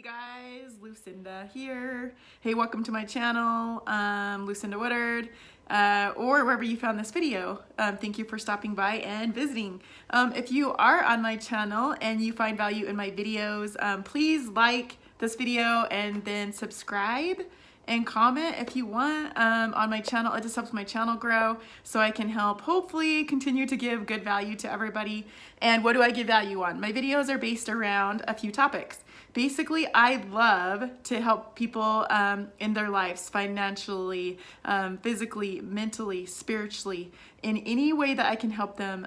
guys, Lucinda here. Hey, welcome to my channel, Lucinda Woodard, or wherever you found this video. Thank you for stopping by and visiting. If you are on my channel and you find value in my videos, please like this video and then subscribe and comment if you want on my channel. It just helps my channel grow so I can help hopefully continue to give good value to everybody. And what do I give value on? My videos are based around a few topics. Basically, I love to help people in their lives financially, physically, mentally, spiritually, in any way that I can help them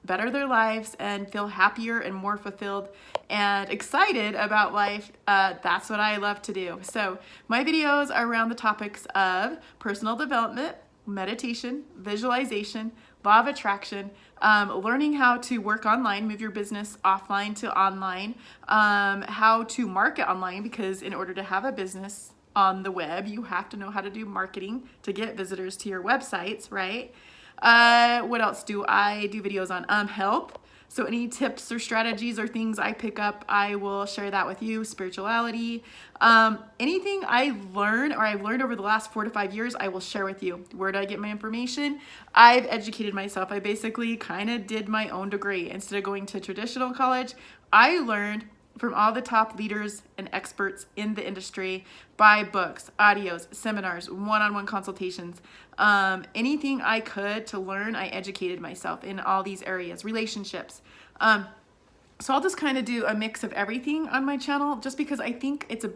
better their lives and feel happier and more fulfilled and excited about life. That's what I love to do. So my videos are around the topics of personal development, meditation, visualization, law of attraction, learning how to work online, move your business offline to online, how to market online, because in order to have a business on the web, you have to know how to do marketing to get visitors to your websites, right? What else do I do videos on? Health. So any tips or strategies or things I pick up, I will share that with you. Spirituality, anything I learn or I've learned over the last 4 to 5 years, I will share with you. Where do I get my information? I've educated myself. I basically kind of did my own degree. Instead of going to traditional college, I learned from all the top leaders and experts in the industry by books, audios, seminars, one-on-one consultations, anything I could to learn. I educated myself in all these areas, relationships. So I'll just kind of do a mix of everything on my channel just because I think it's a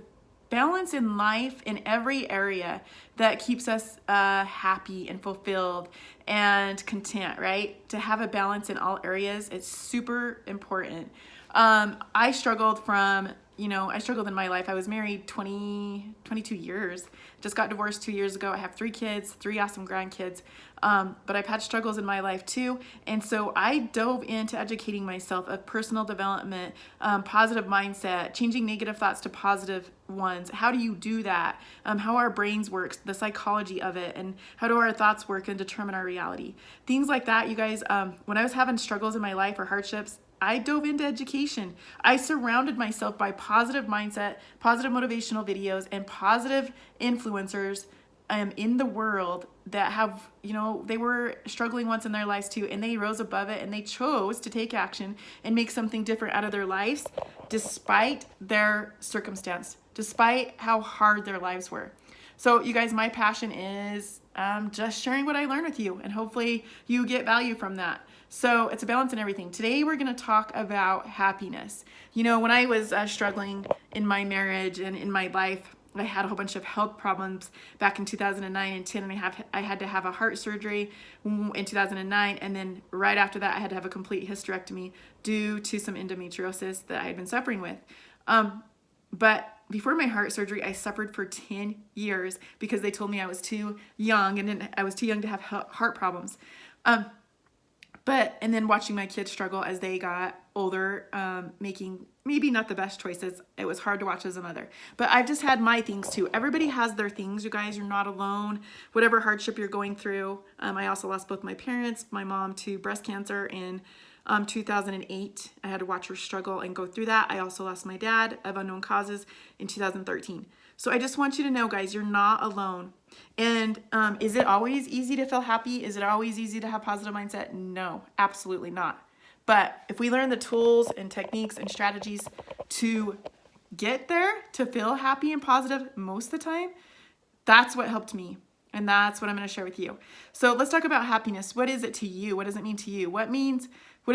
balance in life in every area that keeps us happy and fulfilled and content, right? To have a balance in all areas, it's super important. I struggled in my life. I was married 22 years, just got divorced 2 years ago. I have 3 kids, 3 awesome grandkids. But I've had struggles in my life too. And so I dove into educating myself of personal development, positive mindset, changing negative thoughts to positive ones. How do you do that? How our brains work, the psychology of it, and how do our thoughts work and determine our reality? Things like that, you guys, when I was having struggles in my life or hardships, I dove into education. I surrounded myself by positive mindset, positive motivational videos, and positive influencers in the world that have, they were struggling once in their lives too, and they rose above it and they chose to take action and make something different out of their lives despite their circumstance, despite how hard their lives were. So you guys, my passion is just sharing what I learned with you, and hopefully you get value from that. So it's a balance in everything. Today we're going to talk about happiness. When I was struggling in my marriage and in my life, I had a whole bunch of health problems back in 2009 and 10, and I had to have a heart surgery in 2009, and then right after that I had to have a complete hysterectomy due to some endometriosis that I had been suffering with. But before my heart surgery, I suffered for 10 years because they told me I was too young and I was too young to have heart problems. And then watching my kids struggle as they got older, making maybe not the best choices. It was hard to watch as a mother. But I've just had my things too. Everybody has their things, you guys. You're not alone. Whatever hardship you're going through. I also lost both my parents, my mom to breast cancer in 2008. I had to watch her struggle and go through that. I also lost my dad of unknown causes in 2013. So I just want you to know, guys, you're not alone. And is it always easy to feel happy? Is it always easy to have positive mindset? No, absolutely not. But if we learn the tools and techniques and strategies to get there, to feel happy and positive most of the time, that's what helped me. And that's what I'm going to share with you. So let's talk about happiness. What is it to you? What does it mean to you? What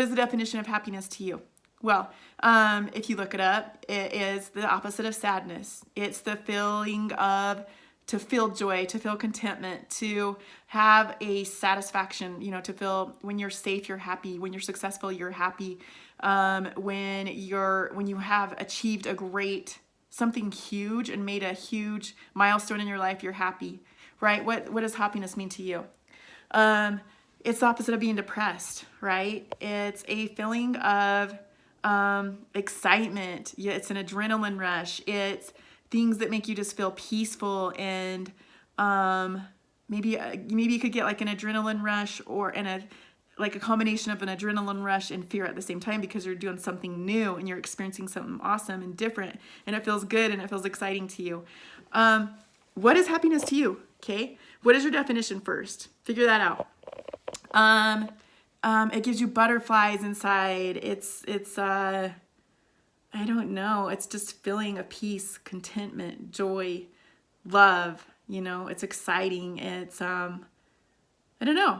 is the definition of happiness to you? Well, if you look it up, it is the opposite of sadness. It's the feeling of, to feel joy, to feel contentment, to have a satisfaction, to feel when you're safe, you're happy. When you're successful, you're happy. When you have achieved something huge and made a huge milestone in your life, you're happy, right? What does happiness mean to you? It's the opposite of being depressed, right? It's a feeling of excitement. It's an adrenaline rush. It's things that make you just feel peaceful, and maybe you could get like an adrenaline rush or like a combination of an adrenaline rush and fear at the same time, because you're doing something new and you're experiencing something awesome and different, and it feels good and it feels exciting to you. What is happiness to you? Okay. What is your definition first? Figure that out. It gives you butterflies inside. It's I don't know. It's just feeling of peace, contentment, joy, love. You know, it's exciting. It's, I don't know.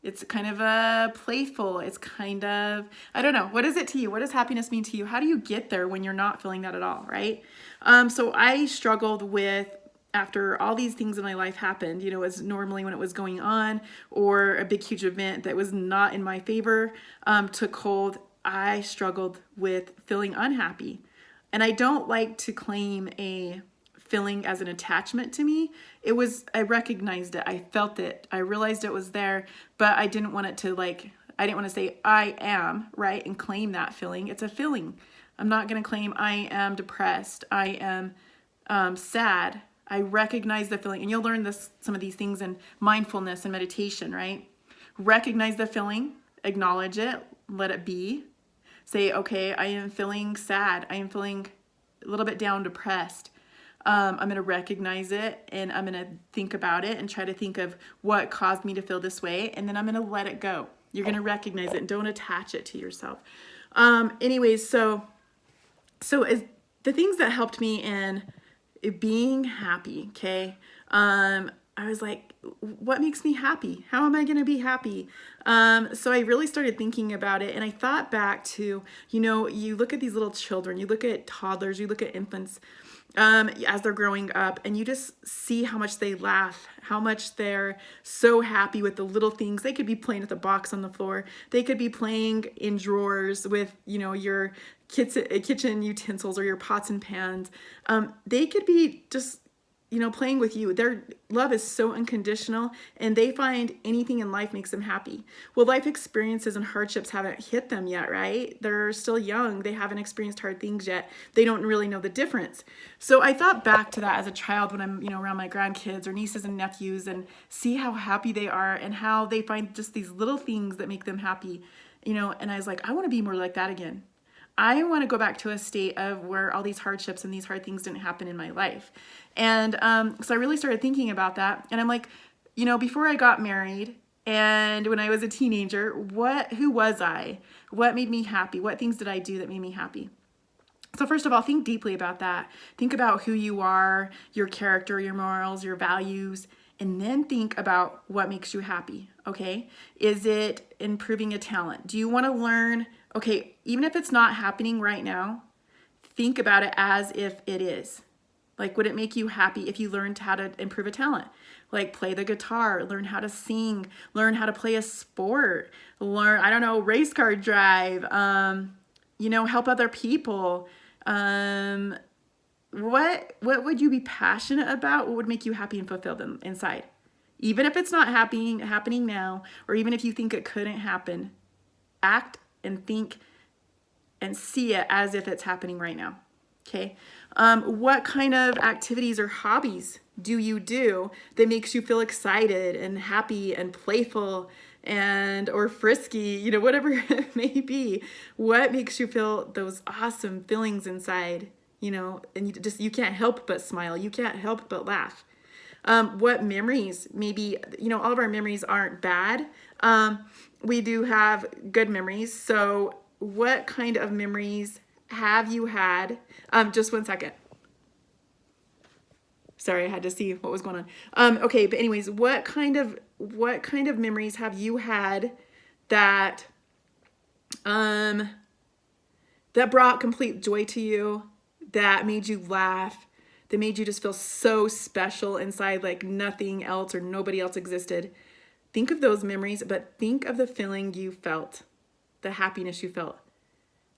It's kind of playful. It's kind of, I don't know. What is it to you? What does happiness mean to you? How do you get there when you're not feeling that at all, right? So I struggled with, after all these things in my life happened, you know, as normally when it was going on or a big, huge event that was not in my favor took hold, I struggled with feeling unhappy. And I don't like to claim a feeling as an attachment to me. It was, I recognized it, I felt it, I realized it was there, but I didn't want it to I didn't want to say I am, right, and claim that feeling. It's a feeling. I'm not going to claim I am depressed, I am sad. I recognize the feeling, and you'll learn some of these things in mindfulness and meditation, right? Recognize the feeling, acknowledge it, let it be. Say, okay, I am feeling sad. I am feeling a little bit down, depressed. I'm going to recognize it, and I'm going to think about it and try to think of what caused me to feel this way, and then I'm going to let it go. You're going to recognize it and don't attach it to yourself. Anyways, so as the things that helped me in being happy, okay? I was like, what makes me happy? How am I going to be happy? So I really started thinking about it, and I thought back to, you know, you look at these little children, you look at toddlers, you look at infants as they're growing up, and you just see how much they laugh, how much they're so happy with the little things. They could be playing with the box on the floor. They could be playing in drawers with, you know, your kitchen utensils or your pots and pans. They could be just, you know, playing with you. Their love is so unconditional, and they find anything in life makes them happy. Well, life experiences and hardships haven't hit them yet, right? They're still young. They haven't experienced hard things yet. They don't really know the difference. So I thought back to that as a child when I'm, you know, around my grandkids or nieces and nephews, and see how happy they are and how they find just these little things that make them happy, you know, and I was like, I want to be more like that again. I want to go back to a state of where all these hardships and these hard things didn't happen in my life. And so I really started thinking about that. And I'm like, you know, before I got married and when I was a teenager, who was I? What made me happy? What things did I do that made me happy? So first of all, think deeply about that. Think about who you are, your character, your morals, your values, and then think about what makes you happy, okay? Is it improving a talent? Do you want to learn? Okay, even if it's not happening right now, think about it as if it is. Like, would it make you happy if you learned how to improve a talent? Like, play the guitar, learn how to sing, learn how to play a sport, learn, I don't know, race car drive, you know, help other people. What would you be passionate about? What would make you happy and fulfilled inside? Even if it's not happening now, or even if you think it couldn't happen, act and think and see it as if it's happening right now. Okay. What kind of activities or hobbies do you do that makes you feel excited and happy and playful and or frisky, you know, whatever it may be? What makes you feel those awesome feelings inside, you know, and you can't help but smile. You can't help but laugh. What memories, maybe, you know, all of our memories aren't bad. We do have good memories. So what kind of memories have you had? Just one second. Sorry, I had to see what was going on. Okay, but anyways, what kind of memories have you had that that brought complete joy to you, that made you laugh, that made you just feel so special inside, like nothing else or nobody else existed? Think of those memories, but think of the feeling you felt, the happiness you felt.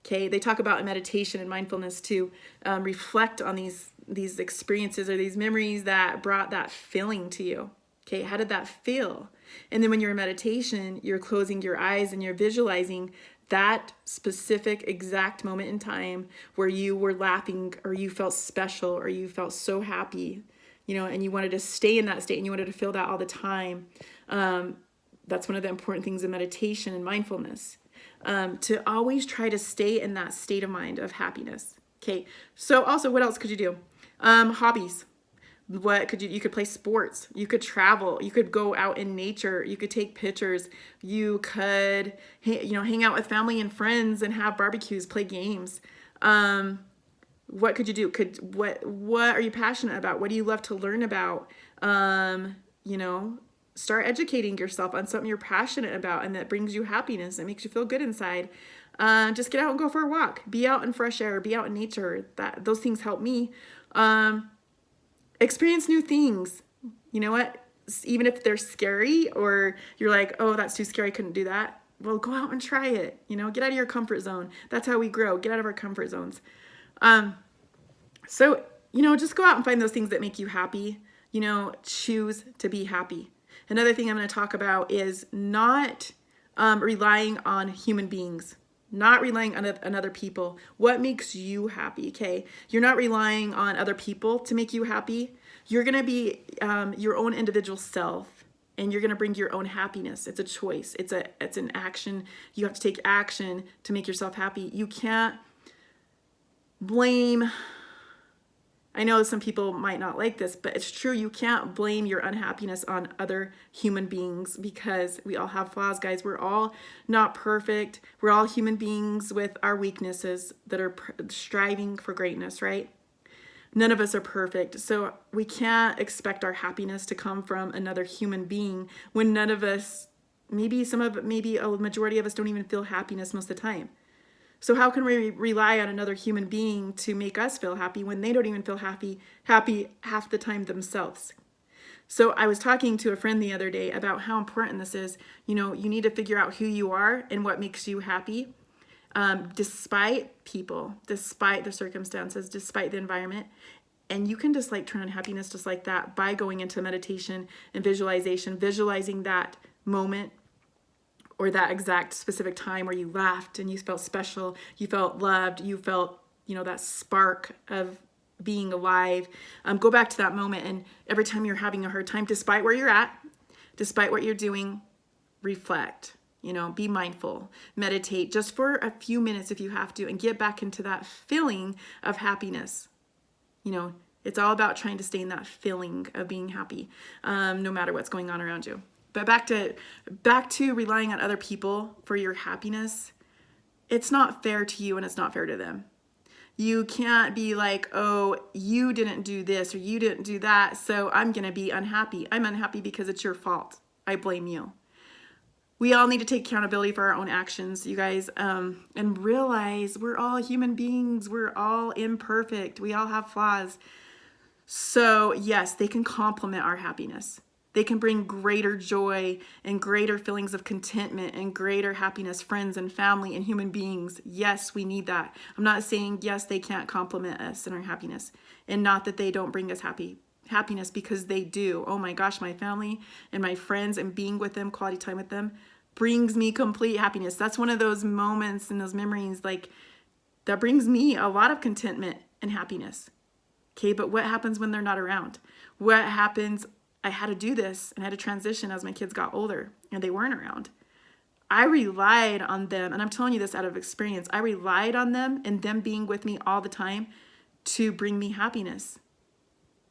Okay, they talk about in meditation and mindfulness to reflect on these experiences or these memories that brought that feeling to you. Okay, how did that feel? And then when you're in meditation, you're closing your eyes and you're visualizing that specific exact moment in time where you were laughing or you felt special or you felt so happy, you know, and you wanted to stay in that state and you wanted to feel that all the time. That's one of the important things in meditation and mindfulness, to always try to stay in that state of mind of happiness. Okay, so also what else could you do? Hobbies. What could you could play sports, you could travel, you could go out in nature, you could take pictures, you could hang out with family and friends and have barbecues, play games. What could you do? What are you passionate about? What do you love to learn about? Start educating yourself on something you're passionate about and that brings you happiness, that makes you feel good inside. Just get out and go for a walk, be out in fresh air, be out in nature. Those things help me. Experience new things. You know what? Even if they're scary or you're like, oh, that's too scary, I couldn't do that. Well, go out and try it. Get out of your comfort zone. That's how we grow. Get out of our comfort zones. So, just go out and find those things that make you happy. Choose to be happy. Another thing I'm going to talk about is not relying on human beings. Not relying on other people. What makes you happy, okay? You're not relying on other people to make you happy. You're going to be your own individual self, and you're going to bring your own happiness. It's a choice. It's an action. You have to take action to make yourself happy. You can't blame... I know some people might not like this, but it's true. You can't blame your unhappiness on other human beings because we all have flaws, guys. We're all not perfect. We're all human beings with our weaknesses that are striving for greatness, right? None of us are perfect. So we can't expect our happiness to come from another human being when none of us, maybe a majority of us don't even feel happiness most of the time. So how can we rely on another human being to make us feel happy when they don't even feel happy half the time themselves? So I was talking to a friend the other day about how important this is. You need to figure out who you are and what makes you happy, despite people, despite the circumstances, despite the environment. And you can just turn on happiness just like that by going into meditation and visualization, visualizing that moment or that exact specific time where you laughed and you felt special, you felt loved, you felt, that spark of being alive. Go back to that moment, and every time you're having a hard time, despite where you're at, despite what you're doing, reflect, be mindful, meditate just for a few minutes if you have to, and get back into that feeling of happiness. It's all about trying to stay in that feeling of being happy, no matter what's going on around you. But back to relying on other people for your happiness. It's not fair to you and it's not fair to them. You can't be like, oh, you didn't do this or you didn't do that, so I'm going to be unhappy. I'm unhappy because it's your fault. I blame you. We all need to take accountability for our own actions, you guys, and realize we're all human beings. We're all imperfect. We all have flaws. So yes, they can complement our happiness. They can bring greater joy and greater feelings of contentment and greater happiness, friends and family and human beings. Yes, we need that. I'm not saying, yes, they can't complement us in our happiness, and not that they don't bring us happiness, because they do. Oh my gosh, my family and my friends and being with them, quality time with them, brings me complete happiness. That's one of those moments and those memories that brings me a lot of contentment and happiness. Okay, but what happens when they're not around? What happens? I had to do this and I had to transition as my kids got older and they weren't around. I relied on them, and I'm telling you this out of experience. I relied on them and them being with me all the time to bring me happiness.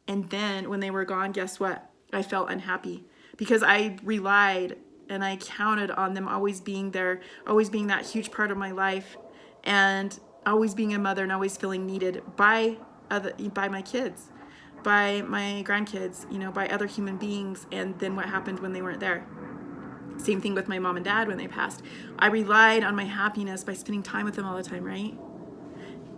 And then when they were gone, guess what? I felt unhappy because I relied and I counted on them always being there, always being that huge part of my life, and always being a mother and always feeling needed by my kids, by my grandkids, by other human beings. And then what happened when they weren't there? Same thing with my mom and dad when they passed. I relied on my happiness by spending time with them all the time, right?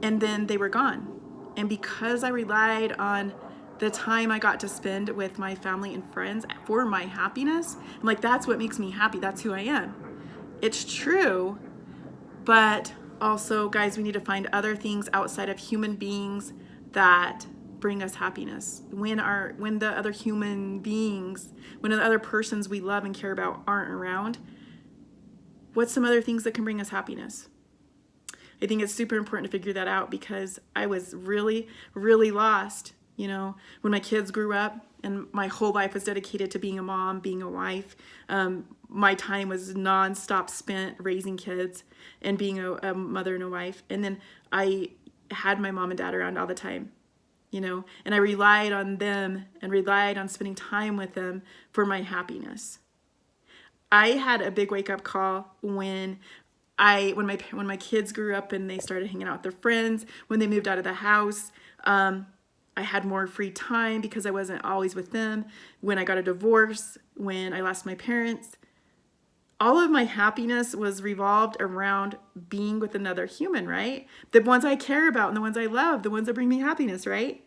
And then they were gone. And because I relied on the time I got to spend with my family and friends for my happiness, I'm like, that's what makes me happy. That's who I am. It's true, but also, guys, we need to find other things outside of human beings that bring us happiness. When the other human beings, when the other persons we love and care about aren't around, what's some other things that can bring us happiness? I think it's super important to figure that out, because I was really, really lost You know, when my kids grew up and my whole life was dedicated to being a mom, being a wife, my time was nonstop spent raising kids and being a mother and a wife. And then I had my mom and dad around all the time, you know, and I relied on them and relied on spending time with them for my happiness. I had a big wake up call when my kids grew up and they started hanging out with their friends, when they moved out of the house. I had more free time because I wasn't always with them. When I got a divorce, when I lost my parents, all of my happiness was revolved around being with another human, right? The ones I care about and the ones I love, the ones that bring me happiness, right?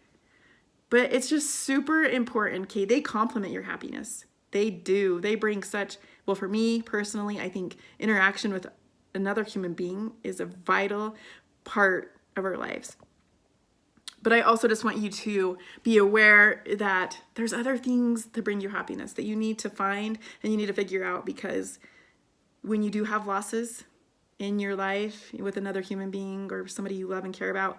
But it's just super important, okay? They complement your happiness. They do. They bring such, well, for me personally, I think interaction with another human being is a vital part of our lives. But I also just want you to be aware that there's other things to bring you happiness that you need to find and you need to figure out, because when you do have losses in your life with another human being or somebody you love and care about,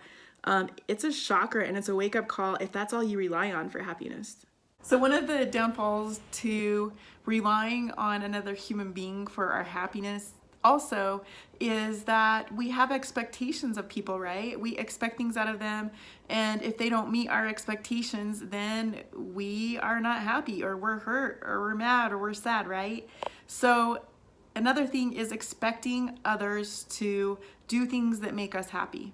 it's a shocker and it's a wake-up call if that's all you rely on for happiness. So one of the downfalls to relying on another human being for our happiness also is that we have expectations of people, right? We expect things out of them, and if they don't meet our expectations, then we are not happy, or we're hurt, or we're mad, or we're sad, right? So another thing is expecting others to do things that make us happy.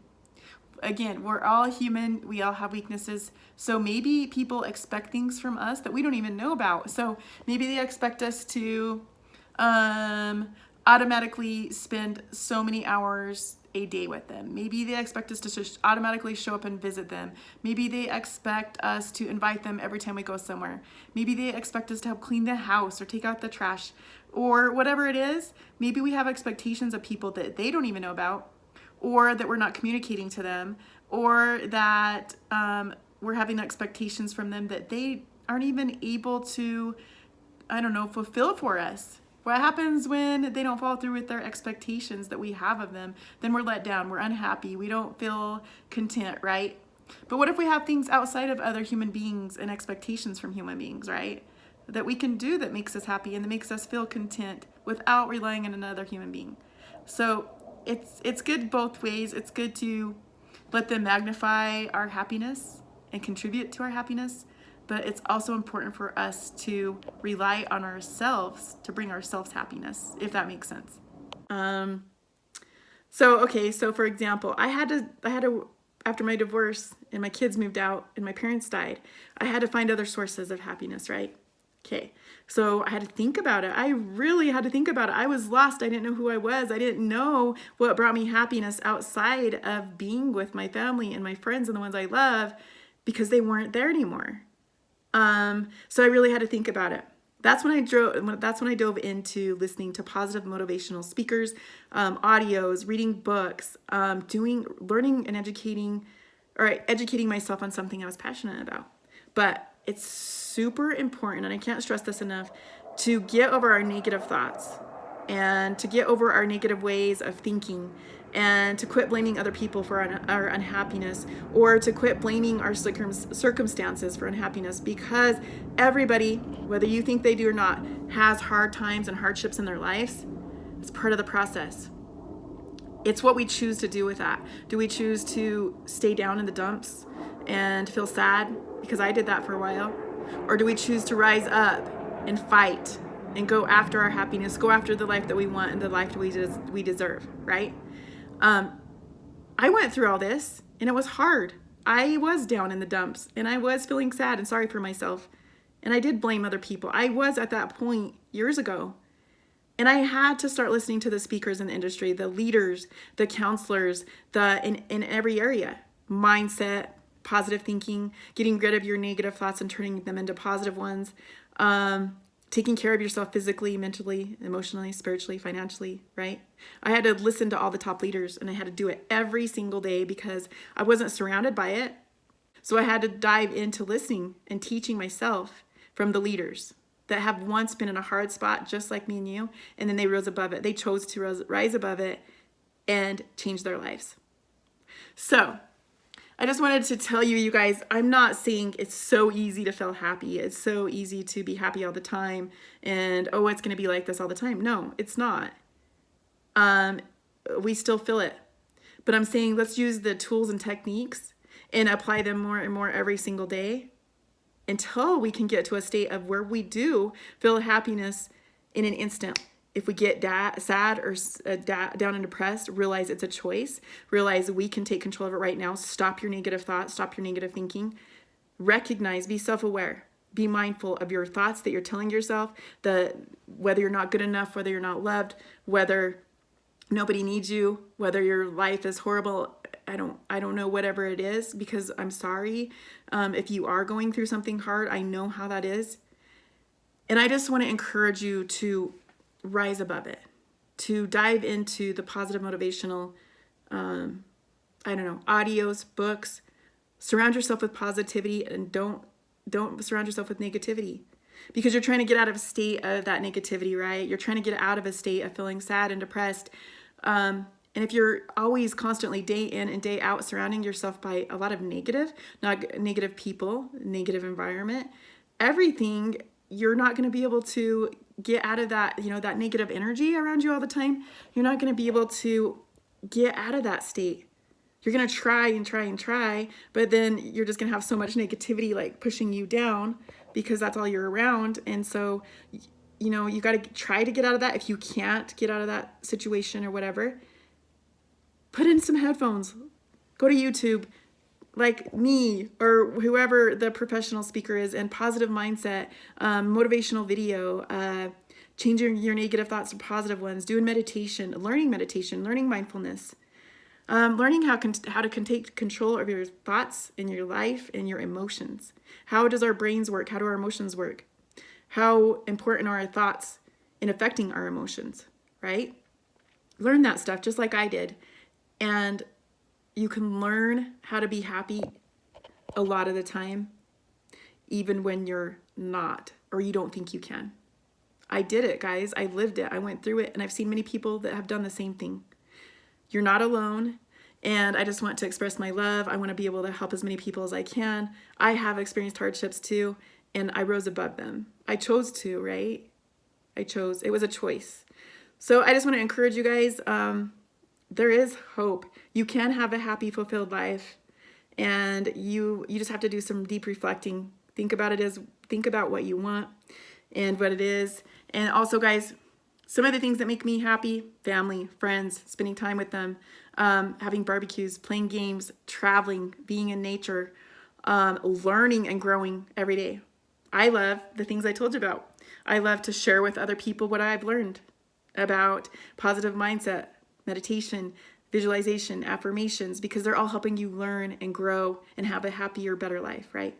Again, we're all human, we all have weaknesses, so maybe people expect things from us that we don't even know about. So maybe they expect us to automatically spend so many hours a day with them. Maybe they expect us to just automatically show up and visit them. Maybe they expect us to invite them every time we go somewhere. Maybe they expect us to help clean the house or take out the trash, or whatever it is. Maybe we have expectations of people that they don't even know about, or that we're not communicating to them, or that we're having expectations from them that they aren't even able to, I don't know, fulfill for us. What happens when they don't follow through with their expectations that we have of them? Then we're let down, we're unhappy, we don't feel content, right? But what if we have things outside of other human beings and expectations from human beings, right? That we can do that makes us happy and that makes us feel content without relying on another human being. So it's good both ways. It's good to let them magnify our happiness and contribute to our happiness, but it's also important for us to rely on ourselves to bring ourselves happiness, if that makes sense. So for example, I had to, after my divorce and my kids moved out and my parents died, I had to find other sources of happiness, right? Okay, so I had to think about it. I really had to think about it. I was lost. I didn't know who I was. I didn't know what brought me happiness outside of being with my family and my friends and the ones I love, because they weren't there anymore. So I really had to think about it. That's when I dove into listening to positive motivational speakers, audios, reading books, learning and educating myself on something I was passionate about. But it's super important, and I can't stress this enough, to get over our negative thoughts and to get over our negative ways of thinking, and to quit blaming other people for our unhappiness, or to quit blaming our circumstances for unhappiness, because everybody, whether you think they do or not, has hard times and hardships in their lives. It's part of the process. It's what we choose to do with that. Do we choose to stay down in the dumps and feel sad? Because I did that for a while. Or do we choose to rise up and fight and go after our happiness, go after the life that we want and the life we deserve, right? I went through all this and it was hard. I was down in the dumps and I was feeling sad and sorry for myself. And I did blame other people. I was at that point years ago. And I had to start listening to the speakers in the industry, the leaders, the counselors, in every area. Mindset, positive thinking, getting rid of your negative thoughts and turning them into positive ones, taking care of yourself physically, mentally, emotionally, spiritually, financially, right? I had to listen to all the top leaders, and I had to do it every single day because I wasn't surrounded by it. So I had to dive into listening and teaching myself from the leaders that have once been in a hard spot just like me and you, and then they rose above it. They chose to rise above it and change their lives. So I just wanted to tell you, you guys, I'm not saying it's so easy to feel happy. It's so easy to be happy all the time and, oh, it's going to be like this all the time. No, it's not. We still feel it. But I'm saying let's use the tools and techniques and apply them more and more every single day until we can get to a state of where we do feel happiness in an instant. If we get sad or down and depressed, realize it's a choice. Realize we can take control of it right now. Stop your negative thoughts. Stop your negative thinking. Recognize, be self-aware. Be mindful of your thoughts that you're telling yourself, whether you're not good enough, whether you're not loved, whether nobody needs you, whether your life is horrible. I don't know, whatever it is, because I'm sorry. If you are going through something hard, I know how that is. And I just want to encourage you to rise above it, to dive into the positive motivational, audios, books. Surround yourself with positivity and don't surround yourself with negativity, because you're trying to get out of a state of that negativity, right? You're trying to get out of a state of feeling sad and depressed. And if you're always constantly day in and day out surrounding yourself by a lot of negative people, negative environment, everything, you're not going to be able to get out of that, that negative energy around you all the time. You're not going to be able to get out of that state. You're going to try and try and try, but then you're just going to have so much negativity like pushing you down because that's all you're around. And so, you got to try to get out of that. If you can't get out of that situation or whatever, put in some headphones, go to YouTube, like me or whoever the professional speaker is, and positive mindset, motivational video, changing your negative thoughts to positive ones, doing meditation, learning mindfulness, learning how to take control of your thoughts in your life and your emotions. How does our brains work? How do our emotions work? How important are our thoughts in affecting our emotions, right? Learn that stuff just like I did. And you can learn how to be happy a lot of the time, even when you're not, or you don't think you can. I did it, guys. I lived it. I went through it, and I've seen many people that have done the same thing. You're not alone, and I just want to express my love. I want to be able to help as many people as I can. I have experienced hardships too, and I rose above them. I chose to, right? It was a choice. So I just want to encourage you guys, there is hope. You can have a happy, fulfilled life, and you just have to do some deep reflecting. Think about what you want and what it is. And also, guys, some of the things that make me happy: family, friends, spending time with them, having barbecues, playing games, traveling, being in nature, learning and growing every day. I love the things I told you about. I love to share with other people what I've learned about positive mindset, meditation, visualization, affirmations, because they're all helping you learn and grow and have a happier, better life, right?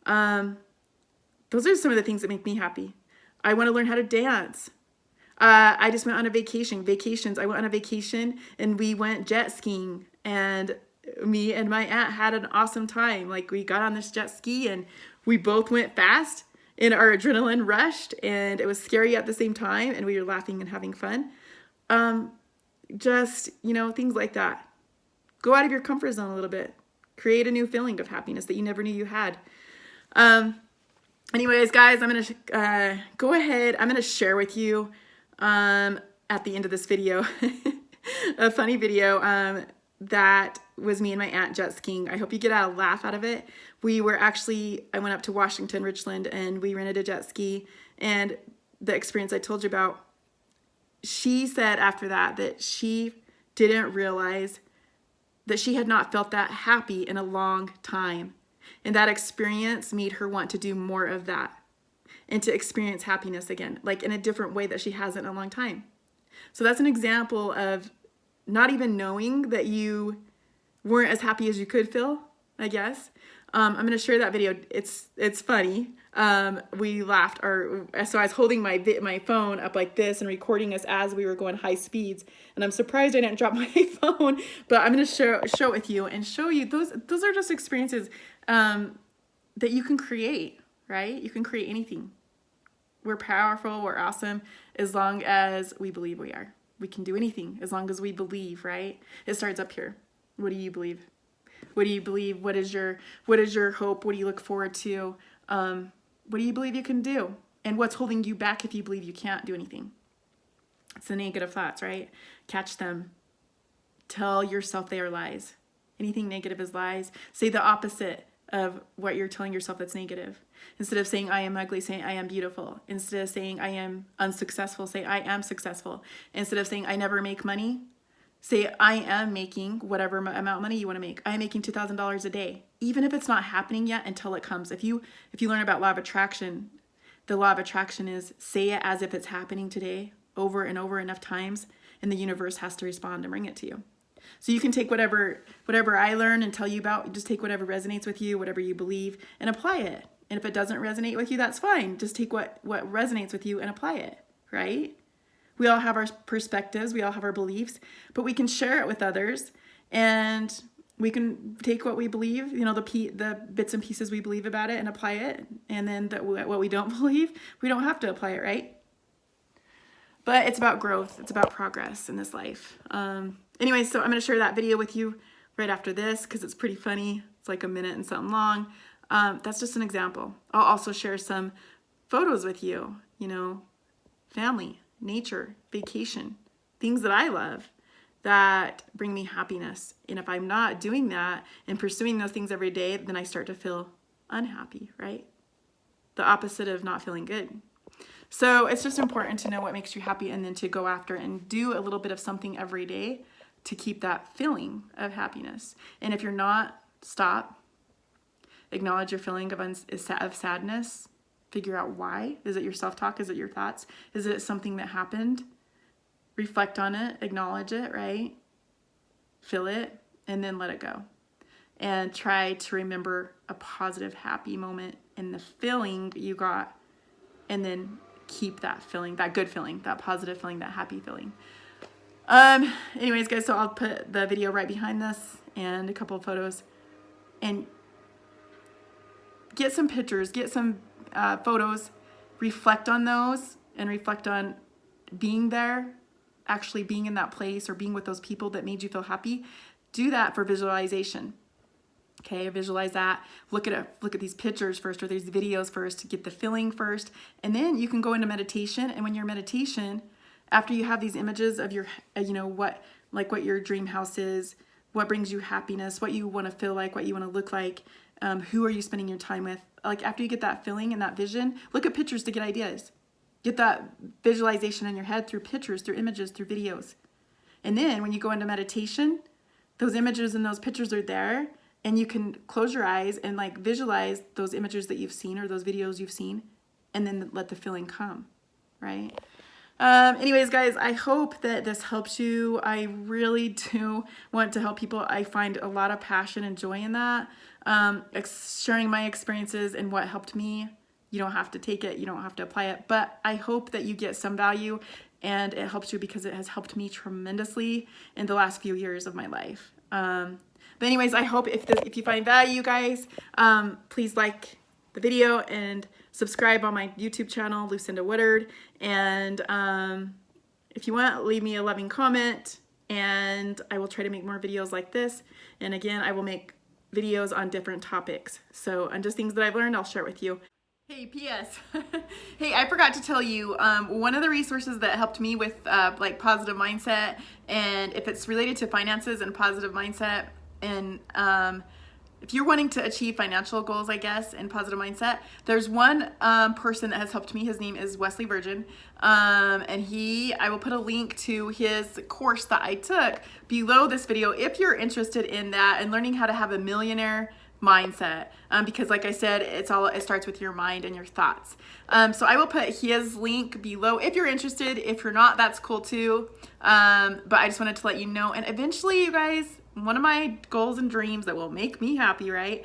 Those are some of the things that make me happy. I want to learn how to dance. I just went on a vacations. I went on a vacation and we went jet skiing, and me and my aunt had an awesome time. Like, we got on this jet ski and we both went fast and our adrenaline rushed, and it was scary at the same time, and we were laughing and having fun. Just, things like that. Go out of your comfort zone a little bit. Create a new feeling of happiness that you never knew you had. Anyways, guys, I'm going to go ahead. I'm going to share with you at the end of this video a funny video that was me and my aunt jet skiing. I hope you get a laugh out of it. I went up to Washington, Richland, and we rented a jet ski, and the experience I told you about, she said after that she didn't realize that she had not felt that happy in a long time. And that experience made her want to do more of that and to experience happiness again, like in a different way that she hasn't in a long time. So that's an example of not even knowing that you weren't as happy as you could feel, I guess. I'm going to share that video. It's funny. We laughed, so I was holding my phone up like this and recording us as we were going high speeds. And I'm surprised I didn't drop my phone, but I'm going to share it with you and show you those are just experiences that you can create, right? You can create anything. We're powerful, we're awesome, as long as we believe we are. We can do anything as long as we believe, right? It starts up here. What do you believe? What do you believe? What is your hope? What do you look forward to? What do you believe you can do? And what's holding you back if you believe you can't do anything? It's the negative thoughts, right? Catch them. Tell yourself they are lies. Anything negative is lies. Say the opposite of what you're telling yourself that's negative. Instead of saying I am ugly, say I am beautiful. Instead of saying I am unsuccessful, say I am successful. Instead of saying I never make money, say I am making whatever amount of money you want to make. I am making $2,000 a day. Even if it's not happening yet, until it comes. If you learn about law of attraction, the law of attraction is say it as if it's happening today over and over enough times, and the universe has to respond and bring it to you. So you can take whatever I learn and tell you about, just take whatever resonates with you, whatever you believe, and apply it. And if it doesn't resonate with you, that's fine. Just take what resonates with you and apply it, right? We all have our perspectives, we all have our beliefs, but we can share it with others, and we can take what we believe, the bits and pieces we believe about it, and apply it. And then what we don't believe, we don't have to apply it, right? But it's about growth. It's about progress in this life. Anyway, so I'm going to share that video with you right after this because it's pretty funny. It's like a minute and something long. That's just an example. I'll also share some photos with you, family, nature, vacation, things that I love that bring me happiness. And if I'm not doing that and pursuing those things every day, then I start to feel unhappy, right? The opposite of not feeling good. So it's just important to know what makes you happy and then to go after and do a little bit of something every day to keep that feeling of happiness. And if you're not, stop. Acknowledge your feeling of sadness. Figure out why. Is it your self-talk? Is it your thoughts? Is it something that happened? Reflect on it. Acknowledge it, right? Feel it, and then let it go. And try to remember a positive, happy moment and the feeling you got, and then keep that feeling, that good feeling, that positive feeling, that happy feeling. Anyways, guys, so I'll put the video right behind this and a couple of photos, and get some pictures, get some photos, reflect on those, and reflect on being there, actually being in that place or being with those people that made you feel happy. Do that for visualization. Okay, visualize that. Look at these pictures first, or these videos first, to get the feeling first, and then you can go into meditation. And when you're in meditation, after you have these images of your, what your dream house is, what brings you happiness, what you want to feel like, what you want to look like, who are you spending your time with? Like after you get that feeling and that vision, look at pictures to get ideas. Get that visualization in your head through pictures, through images, through videos. And then when you go into meditation, those images and those pictures are there. And you can close your eyes and visualize those images that you've seen or those videos you've seen, and then let the feeling come, right? Anyways, guys, I hope that this helps you. I really do want to help people. I find a lot of passion and joy in that. Sharing my experiences and what helped me. You don't have to take it. You don't have to apply it. But I hope that you get some value and it helps you, because it has helped me tremendously in the last few years of my life. But anyways, I hope if you find value, guys, please like the video and subscribe on my YouTube channel, Lucinda Woodard. And if you want, leave me a loving comment, and I will try to make more videos like this. And again, I will make videos on different topics. So on just things that I've learned, I'll share it with you. Hey, P.S. Hey, I forgot to tell you, one of the resources that helped me with positive mindset, and if it's related to finances and positive mindset, and if you're wanting to achieve financial goals, I guess, and positive mindset, there's one person that has helped me. His name is WesleyMillionDollarVIrgin, and I will put a link to his course that I took below this video if you're interested in that and learning how to have a millionaire mindset, because like I said, it starts with your mind and your thoughts. So I will put his link below if you're interested. If you're not, that's cool too. But I just wanted to let you know. And eventually, you guys, one of my goals and dreams that will make me happy, right,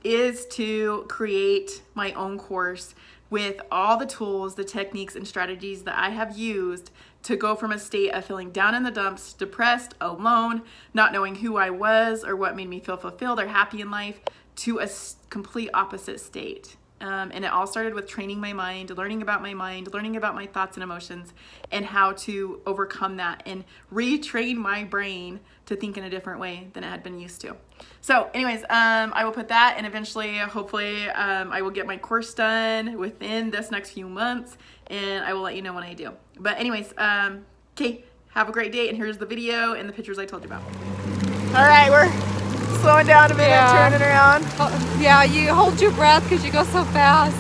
is to create my own course with all the tools, the techniques, and strategies that I have used to go from a state of feeling down in the dumps, depressed, alone, not knowing who I was or what made me feel fulfilled or happy in life, to a complete opposite state. And it all started with training my mind, learning about my thoughts and emotions, and how to overcome that and retrain my brain to think in a different way than it had been used to. So anyways, I will put that, and eventually, hopefully, I will get my course done within this next few months, and I will let you know when I do. But anyways, okay, have a great day, and here's the video and the pictures I told you about. All right, we're slowing down a minute, turning around. Yeah, you hold your breath because you go so fast.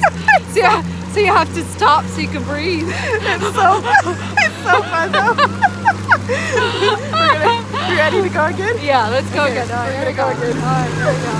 so you have to stop so you can breathe. It's so fun though. You ready to go again? Yeah, let's go again. We're gonna go again. All right, here we go.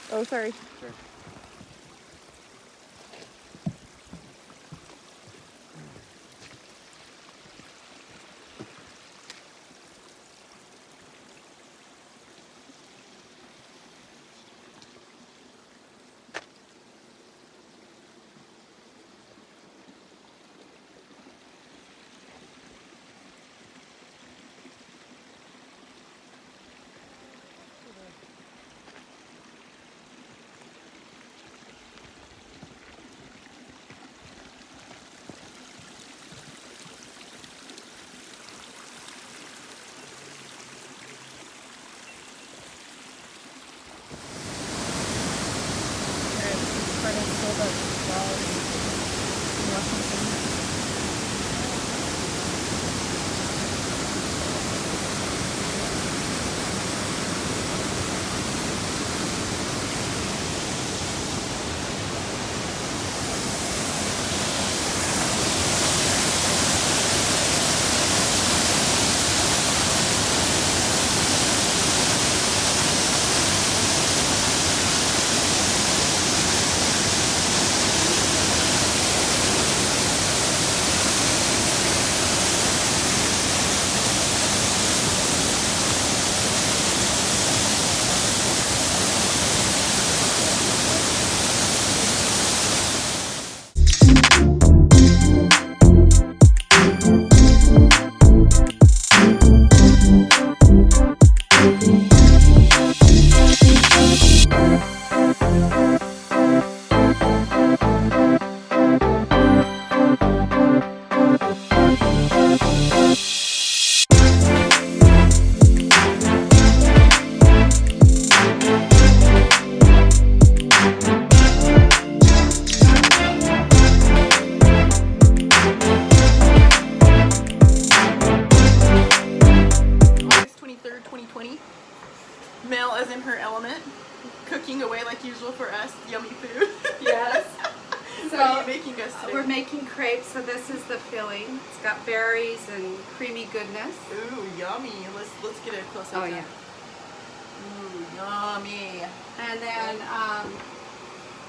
Oh, sorry. Sure. Mel is in her element, cooking away like usual for us, yummy food. Yes. So what are you making us today? We're making crepes, so this is the filling. It's got berries and creamy goodness. Ooh, yummy. Let's get a close up. Oh yeah. Ooh, yummy. And then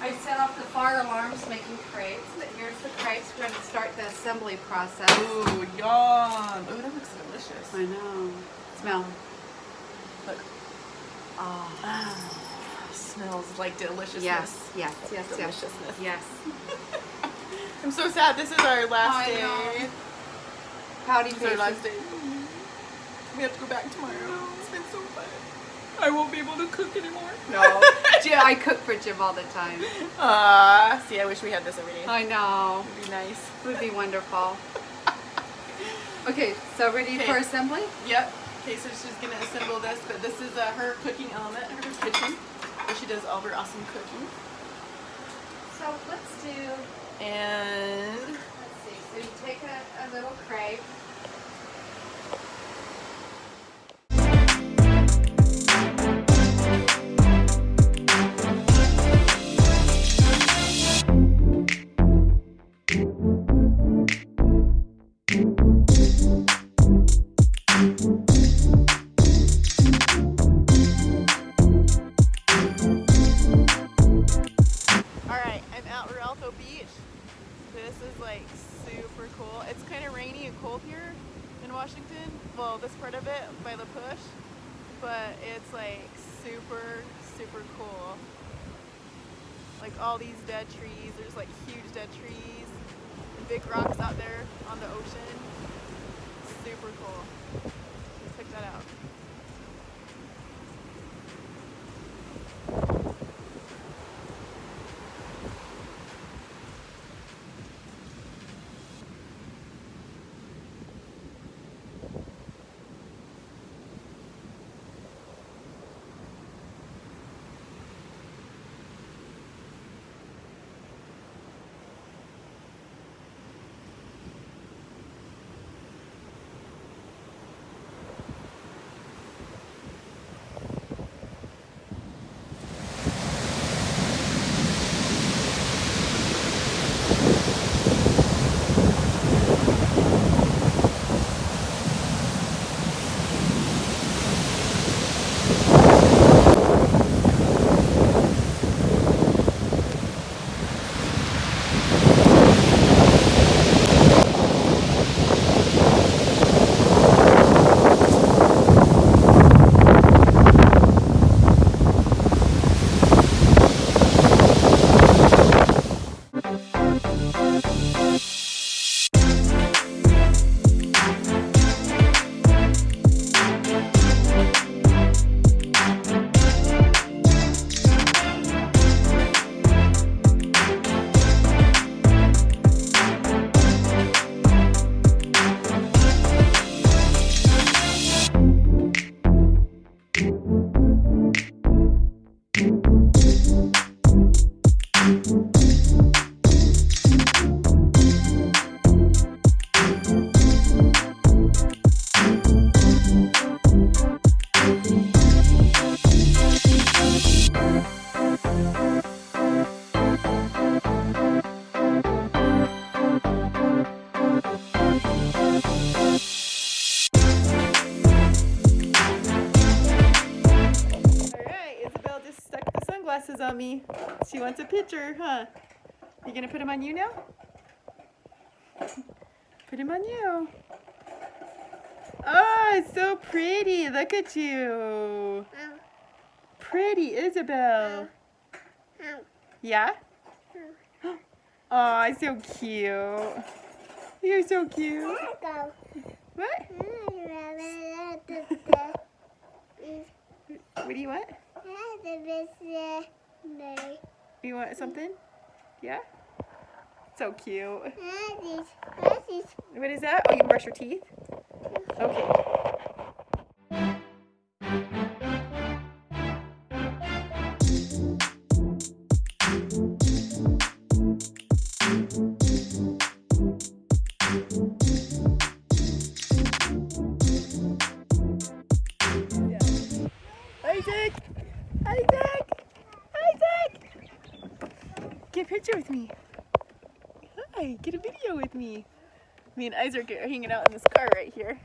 I set off the fire alarms making crepes, but here's the crepes. We're going to start the assembly process. Ooh, yum. Ooh, that looks delicious. I know. Smell. Look. Oh. Smells like deliciousness. Yes, yes, yes, Deliciousness. yes. I'm so sad. This is our last I day. know. Pouty This is our face. last day. We have to go back tomorrow. It's been so fun. I won't be able to cook anymore. No. Jim, I cook for Jim all the time. See, I wish we had this every day. I know. It'd be nice. It would be wonderful. Okay, so ready for assembly? Yep. Okay, so she's gonna assemble this, but this is her cooking element, her kitchen, where she does all of her awesome cooking. So let's do, And let's see, so you take a little crepe. This is like super cool. It's kind of rainy and cold here in Washington. Well, this part of it by La Push, but it's like super, super cool. Like all these dead trees. There's like huge dead trees and big rocks out there on the ocean. Super cool. Let's check that out. Sunglasses on me. She wants a picture, huh? You gonna put them on you now? Put them on you. Oh, it's so pretty. Look at you. Pretty Isabel. Yeah? Oh, so cute. You're so cute. What? What do you want? You want something? Yeah? So cute. What is that? Oh, you can brush your teeth? Okay. Isaac! Isaac! Isaac! Get a picture with me. Hi, get a video with me. Me and Isaac are hanging out in this car right here.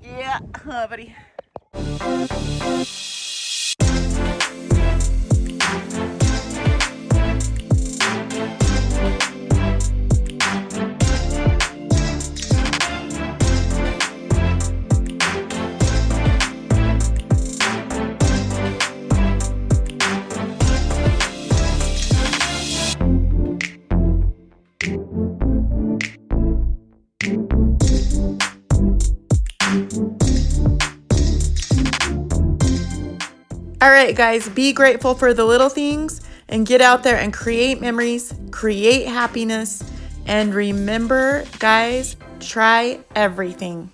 Yeah, huh, buddy. All right, guys, be grateful for the little things and get out there and create memories, create happiness, and remember, guys, try everything.